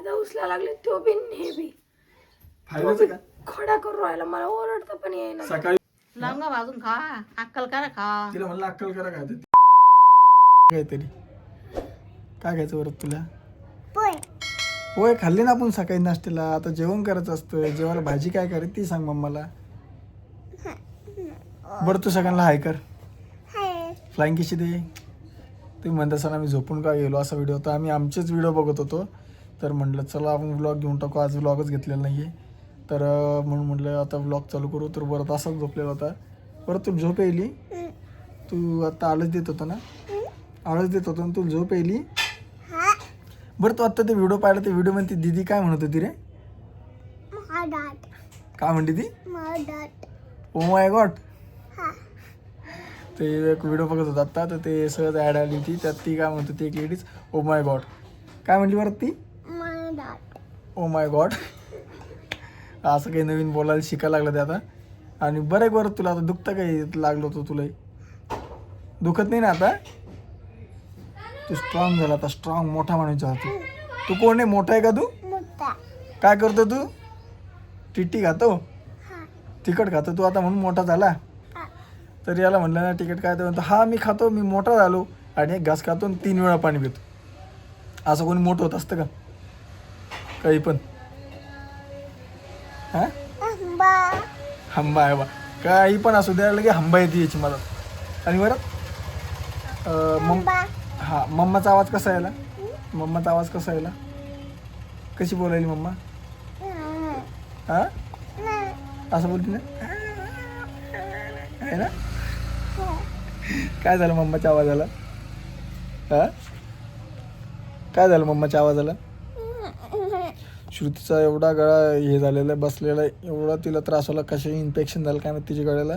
फायदा उचला लागले तो बी हे बी फायद्याचं का खोडा करून राहिला. मला ओरडतं पण येईना. सकाळी लवंगा भाजून खा, अक्कल करा खा. तिला म्हणलं अक्कल करा काय काहीतरी काय खायचं बरं तुला? पोहे खाल्ले ना आपण सकाळी नाश्त्याला. आता जेवण करायचं असतं. जेवायला भाजी काय करायची ती सांग मम्माला. बरं तू सगळ्यांना हाय कर. फ्लाइंग किशी दे. तुम्ही म्हणता सर आम्ही झोपून का गेलो असा व्हिडिओ होता. आम्ही आमचेच व्हिडिओ बघत होतो तर म्हटलं चला आपण व्लॉग घेऊन टाकू. आज व्लॉगच घेतलेला नाही आहे तर म्हणून म्हटलं आता व्लॉग चालू करू. तर बरं तासाच झोपलेला होता. बरं तू झोप येईल. तू आता आळस देत होता ना. आळस देत होता ना तू झोप येईल. बरं तू आत्ता ते व्हिडिओ पाहिला ते व्हिडिओ मध्ये दीदी काय म्हणत होती रे? काय म्हणते ती? Oh my God. ते एक व्हिडिओ बघत होता आत्ता तर ते सहज ॲड आली होती त्यात ती काय म्हणत होती एक लेडीज ओ माय गॉड. काय म्हणली बरं ती? Oh my God. असं काही नवीन बोलायला शिकायला लागलं ते आता. आणि बरं आहे बरं तुला आता दुखतं काही लागलं होतं तुला दुखत नाही ना आता? तू स्ट्रॉंग झाला आता. स्ट्रॉंग मोठा माणूस झाला तू. तू कोण आहे? मोठा आहे का तू? काय करतो तू? टिट्टी खातो? तिखट खातो तू आता म्हणून मोठा झाला? तर याला म्हणलं ना तिखट काय तर म्हणतो हा मी खातो मी मोठा झालो आणि एक घास खातो आणि 3 वेळा पाणी पितो. असं कोणी मोठं होत असतं का काही पण? हां हंबा आहे बा काही पण असू द्या लगे हंबा येते याची मला. आणि बरं हां मम्माचा आवाज कसा यायला? मम्माचा आवाज कसा यायला? कशी बोलायली मम्मा? हां असं बोलते ना आहे ना? काय झालं मम्माच्या आवाजाला? हां काय झालं मम्माच्या आवाजाला? श्रुतीचा एवढा गळा हे झालेला आहे बसलेला आहे एवढा तिला त्रास होला कशा इन्फेक्शन झालं काय माहिती तिच्या गळ्याला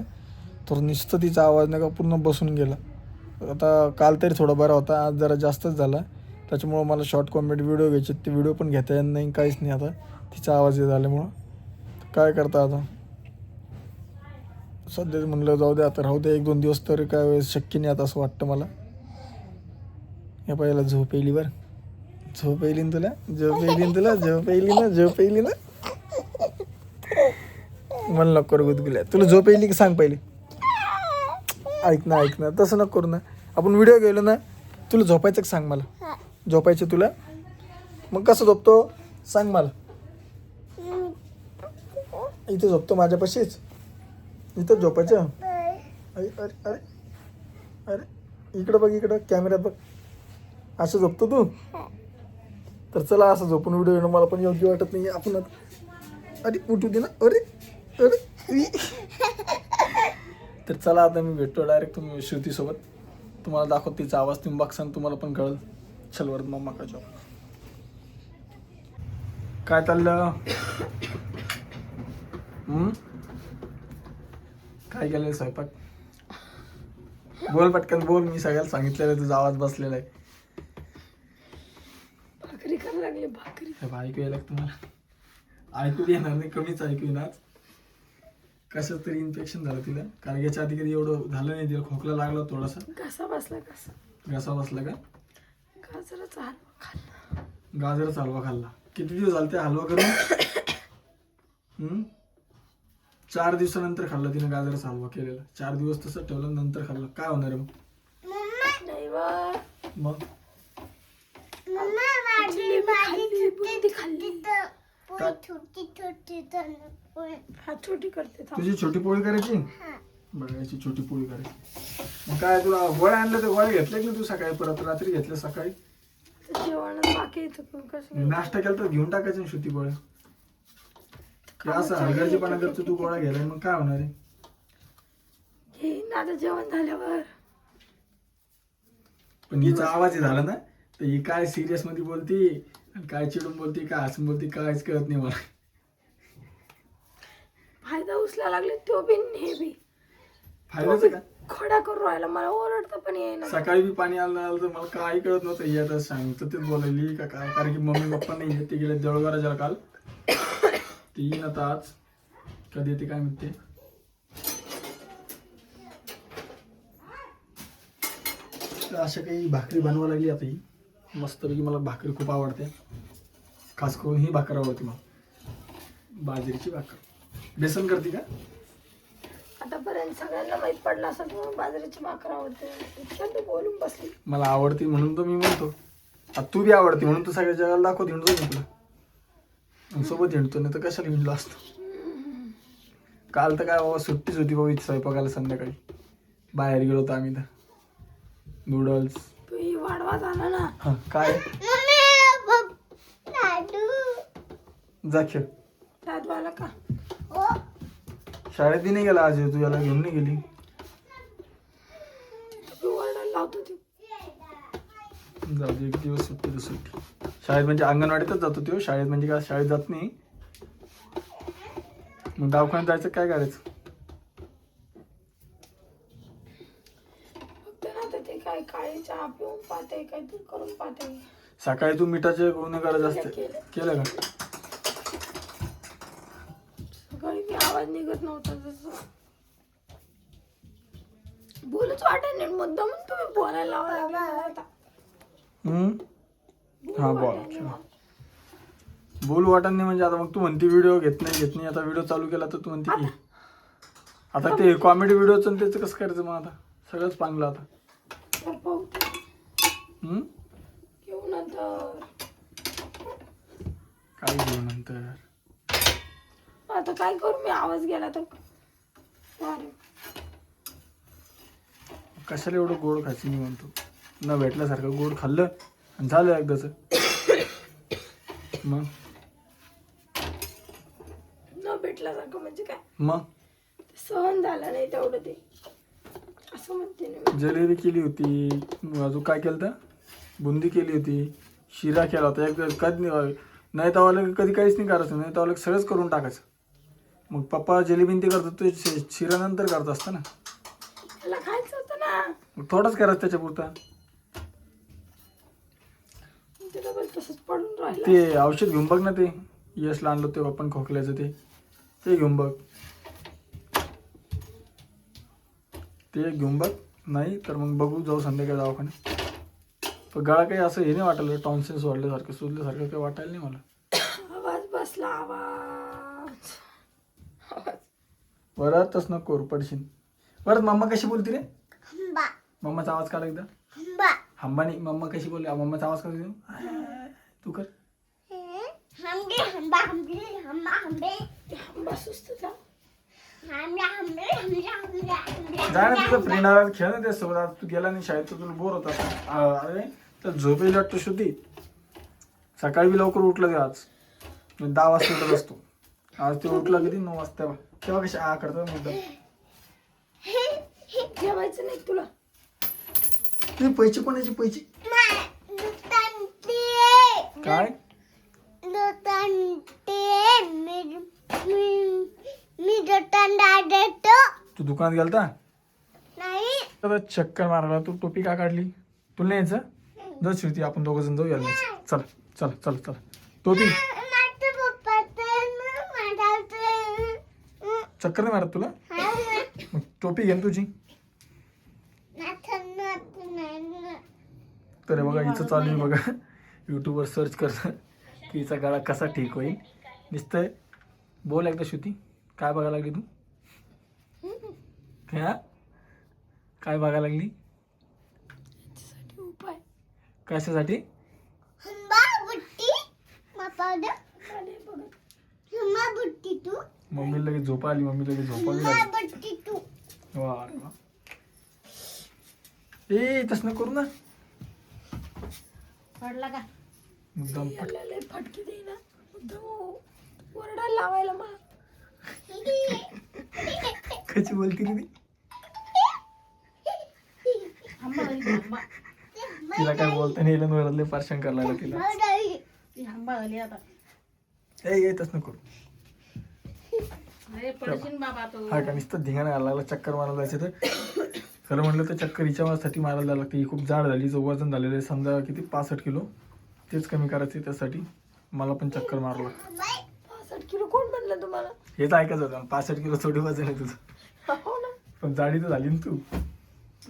तर नुसतं तिचा आवाज नाही का पूर्ण बसून गेला. आता काल तरी थोडा बरा होता आज जरा जास्तच झाला त्याच्यामुळं मला शॉर्ट कॉमेडी व्हिडिओ घ्यायचे ते व्हिडिओ पण घेता येत नाही काहीच नाही आता तिचा आवाज हे झाल्यामुळं. काय करता आता सध्या म्हणलं जाऊ दे आता राहू दे 1-2 दिवस तर काय वेळेस शक्य नाही आता असं वाटतं मला. हे पहिला झोप येईल बरं झोप येईल ना तुला झोप येईल तुला झोप येईल ना झोप येईल ना मला नको करू गुदगुल्या. तुला झोप येईल की सांग पहिले. ऐक ना तसं नको करू ना. आपण व्हिडिओ गेलो ना तुला झोपायचं का सांग मला? झोपायचं तुला? मग कसं झोपतो सांग मला. इथे झोपतो माझ्यापाशीच इथं झोपायचं. अरे अरे अरे अरे इकडं बघ इकडं कॅमेऱ्यात बघ असं झोपतो तू? तर चला असं झोपून व्हिडिओ येणं मला पण योग्य वाटत नाही. आपण अरे उठू दे ना. अरे अरे तर चला आता मी भेटतो डायरेक्ट तुम्ही श्रुतीसोबत. तुम्हाला दाखवतो तिचा आवाज तुम्ही बघसान तुम्हाला पण कळेल. चल वरत मम्मा का जॉब काय चाललं? काय केलं स्वयंपाक? बोल पटकन बोल. मी सगळ्याला सांगितलेलं तुझा आवाज बसलेला आहे. भाकरी करायला लागले भाकरी. ऐकू यायला तुम्हाला? ऐकू येणार नाही कमीच ऐकू येणार. कसं तरी इन्फेक्शन झालं तिला कारण याच्या आधी कधी एवढं झालं नाही तिला खोकला लागला थोडासा. घसा बसला घसा बसला का? गाजराचा हलवा खाल्ला. गाजराचा हलवा खाल्ला. किती दिवस झाले ते हलवा करून? 4 दिवसानंतर खाल्ला तिने गाजराचा हलवा केलेला. 4 दिवस तसं ठेवलं नंतर खाल्लं. काय होणार आहे मग? छोटी करते तुझी छोटी पोळी करायची? बघायची छोटी पोळी करायची. मग काय तुला गोळ्या आणलं तर गोळ्या घेतल्या की तू सकाळी परत रात्री घेतल्या सकाळी? जेवण बाकी येतं कसं नाश्ता केला तर घेऊन टाकायचं ना शुती गोळ्या. असं हलगर्जीपणा करतो तू गोळ्या घ्यायला मग काय होणार आहे? घेईन आता जेवण झाल्यावर. पण हिचा आवाज झाला ना तर ही काय सिरियस मध्ये बोलती आणि काय चिडून बोलती काय हसून बोलती काहीच कळत नाही मला. फायदा उचला लागले तो बी हे बी फायद्याचं का खोडा करून राहिला. मला ओरडतं पण येईना. सकाळी बी पाणी आलं तर मला काही कळत नव्हतं. ही आता सांगतं तेच बोलायली का काय कारण की मम्मी पप्पा नाही येते गेले देवळगाराला काल. ती येईन आता आज कधी येते काय म्हणते. अशा काही भाकरी बनवायला लागली आता ही मस्तपैकी. मला भाकरी खूप आवडते. खास करून ही भाकर आवडते मला, बाजरीची भाकर. बेसन करते का? आतापर्यंत सगळ्यांना माहित पडलं असं की बाजरीची भाकर आवडते. इतक्यात तू बोलून बसली. मला आवडते म्हणून तर मी म्हणतो. आता तू बी आवडते म्हणून तू सगळ्या जगाला दाखवत हिंडतो मी तुला. आणि सोबत हिंडतो, नाही तर कशाला हिंडलो असतो. काल तर काय बाबा सुट्टीच होती बाबा, इथे स्वयंपाकाला संध्याकाळी बाहेर गेलो होतो आम्ही. तर नूडल्स. तू ही वाढवा झाला ना. हा काय जा खेळ. त्यात वाला का शाळेत नाही गेला आज, तू याला घेऊन नाही गेली. तू ओरडायला लावतो ती. जाऊ दे, एक दिवस सुट्टी तर सुट्टी. शाळेत म्हणजे अंगणवाडीतच जातो तो, शाळेत म्हणजे काय शाळेत जात नाही. मग दवाखान्यात जायचं काय करायचं. फक्त ना तर ते काय काळी चहा पिऊन पाहते, काहीतरी करून पाहते. सकाळी तू मिठाचे गुन्हे करायचे असते, केलं का? सकाळी मी आवाज निघत नव्हता जसं बोलूच वाटत नाही. मुद्दाम तुम्ही बोलायला लावा लागला आता. हा बोल. बोलू वाटत नाही म्हणजे आता मग तू म्हणते व्हिडिओ घेत नाही. आता व्हिडिओ चालू केला तर तू म्हणते की आता ते कॉमेडी व्हिडिओचं त्याचं कसं करायचं मग? आता सगळंच पांगलं आता. तर पाहू घेऊ नंतर. काय घेऊ नंतर? आता काय करू मी? आवाज गेला तर अरे कशाला एवढं गोड खायचं मी म्हणतो. न भेटल्यासारखं गोड खाल्लं आणि झालं एकदाच. मग न भेटल्यासारखं म्हणजे काय? मग सहन झालं नाही तेवढं ते, असं म्हणते मी. जलेबी केली होती, अजून काय केलं तर बुंदी केली होती, शिरा केला होता. एकदा कधी नाही तवाला कधी काहीच नाही करायचं, नाही तवाला सगळंच करून टाकायचं. मग पप्पा जलेबी ते करतात, ते शिरा नंतर करत असतं ना. त्याला खायचं होतं ना. मग थोडाच करायचं त्याच्या पुरता. ते डबल तसंच पडून राहिलं. ते औषध घेऊन बघ ना, ते यशला आणलं ते आपण खोकल्याचं, ते घेऊन बघ. ते घेऊन बघ. नाही तर मग बघू, जाऊ संध्याकाळी दवाखान्यात. पण गळा काही असं हे नाही वाटलं, टॉन्सिल्स वाढल्यासारखं सुजल्यासारखं काही वाटायला नाही मला. आवाज बसला आवाज. परतच नको करू, पडशील. परत मम्मा कशी बोलती रे? मम्माचा आवाज काढ एकदा. हंबा नाही, मम्मा कशी बोलली? मम्माचा आवाज कर तू कर. आंबा सुस्त जा. जा ना, तुझं फ्रेंड आला खेळ ना त्यासोबत. आज तू गेला नाही शाळेत तर तुला बोर होता. अरे तर झोपेल वाटतं शुद्धी. सकाळी बी लवकर उठलं ते आज, 10 वाजता उठत असतो. आज ते उठला किती 9 वाजता. तेव्हा कशी करतो मुद्दा. जेवायचं नाही तुला. ते पैसे कोणाचे पैसे काय? तू दुकानात गेलता? नाही. चक्कर मारायला तू टोपी का काढली? तुला नाही यायचं? जर शिवती आपण दोघं जण जाऊ यायला. चल चल चल चल. टोपी चक्कर नाही मारत तुला? मग टोपी घे तुझी. तर बघा हिचं चालू आहे बघा, यूट्यूबवर सर्च कर की हिचा गळा कसा ठीक होईल. नुसतं बोल एकदा श्रुती, काय बघायला लागली तू? हा काय बघायला लागली? उपाय कशासाठी? मम्मी लगेच झोपा आली, मम्मी लगेच झोपावी लागली. वा वा. ए तसं करू ना, पडला का? मुद्दाम याला लय फटके देईना. मुद्दाम ओरडायला लावायला मला. कशी बोलती रे ती? आंबा झाली, आंबा. तिला काय बोलता नाही येईल, वरातले पार्शन करायला लागलं तिला. ती आंबा झाली आता. ए तसं करू. अरे पडशील बाबा तू. हा का नुसतं धिंगाणा घालायला लागला. चक्कर मारायला जायचं तर खरं म्हटलं तर चक्कर हिच्यासाठी मारायला लागते. ही खूप जाड झाली, वजन झालेलं आहे समजा किती 65 किलो. तेच कमी करायचं त्यासाठी मला पण चक्कर मारला. 65 किलो कोण म्हणलं तुम्हाला? हेच ऐकायचं होतं. 65 किलो थोडी वजन आहे तुझं. हो ना. पण जाडी तर झाली ना तू.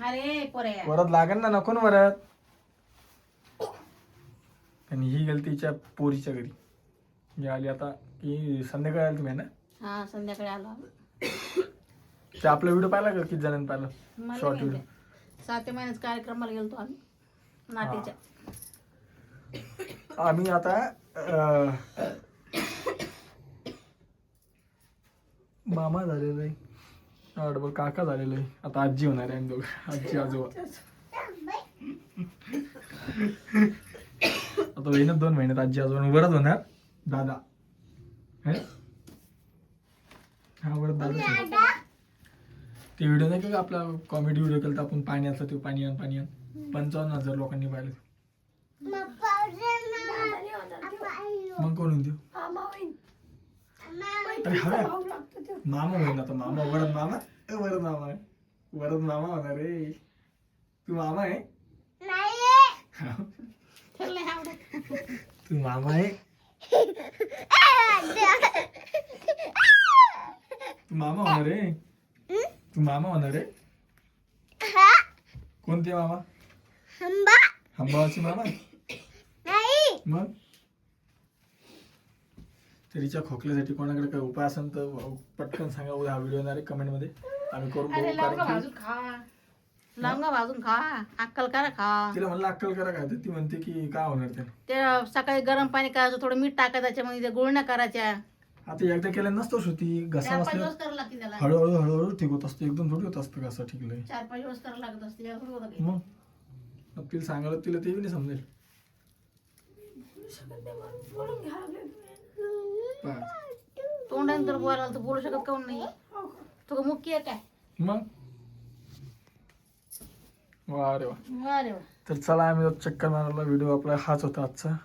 अरे पोरे परत लागेल ना, नको ना परत. आणि ही गेली तिच्या पोरीच्या घरी. ही आली आता की संध्याकाळी आली तुम्ही ना? हा संध्याकाळी आलो आम्ही. ते आपला व्हिडिओ पाहिला का? किती जणांनी पाहिलं? मला शॉर्ट माहिती व्हिडिओ. आहे. 7 महिन्याच्या कार्यक्रमाला गेलतो आम्ही नातीच्या. आम्ही आता मामा झालेलो आहे, डबल काका झालेलो आहे, आता आजी होणार आहे. आम्ही दोघं आजी आजोबा. आता होईनच 2 महिन्यात आजी आजोबा वरच होणार दादा. है? हा वरच दादा. ते व्हिडिओ नाही का आपला कॉमेडी व्हिडिओ केला आपण पाण्याचा, ते पाणी आण 55,000 लोकांनी पाहिले. मग कोण होईल? मामा होईन. अरे हा भाऊ लागतो तो. मामा होईल आता. मामा वरद मामा वरद मामा आहे. वरद मामा होणार रे. तू मामा आहे? त्याला नाही आवडत. तू मामा आहे? तू मामा होणार रे. तू मामा होणार रे. कोणते मामा? हंबावाचे मामा? मग तरीच्या खोकल्यासाठी कोणाकडे काही उपाय असेल तर पटकन सांगा. उद्या हा व्हिडिओ येणार आहे कमेंट मध्ये, आम्ही करून अरे बघू. लवंगा कारण भाजून खा, लवंगा भाजून खा, अक्कल करा खा. की तिला म्हणलं अक्कल करा काय, तर ती म्हणते की काय होणार त्याला. ते सकाळी गरम पाणी करायचं, थोडं मीठ टाकायचं त्याच्यामध्ये, त्या गुळण्या करायच्या. आता एकदा केलं नसतोच होती. घसा 4-5 बसल्या दिवस करावं लागते त्याला. हळूहळू हळूहळू ठीक होत असतं. एकदम थोडी होत असतं घसा ठीक लय. 4-5 दिवस करावं लागत असते. एवढं होतं काही. मग तिला सांगायला तिला ते बी नाही समजेल. शकत नाही म्हणून बोलून घ्या लागले तुम्ही. पहा. तोंडाने तर बोलायला तर बोलू शकत काऊन नाही? हो का? तुला मुख्य आहे काय? मग वा रे वा. अरे वा. तर चला आम्ही चक्कर मारायला. व्हिडिओ आपला हाच होता आजचा.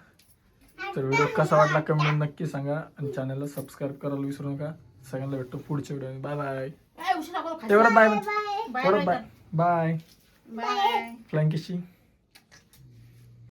तर व्हिडिओ कसा वाटला कमेंट नक्की सांगा आणि चॅनलला सबस्क्राईब करायला विसरू नका. सगळ्यांना भेटतो पुढच्या व्हिडिओ. Bye bye. काय उशिरा करू खायचं? तेवढं bye bye bye bye bye. Bye. फ्लँकिशी.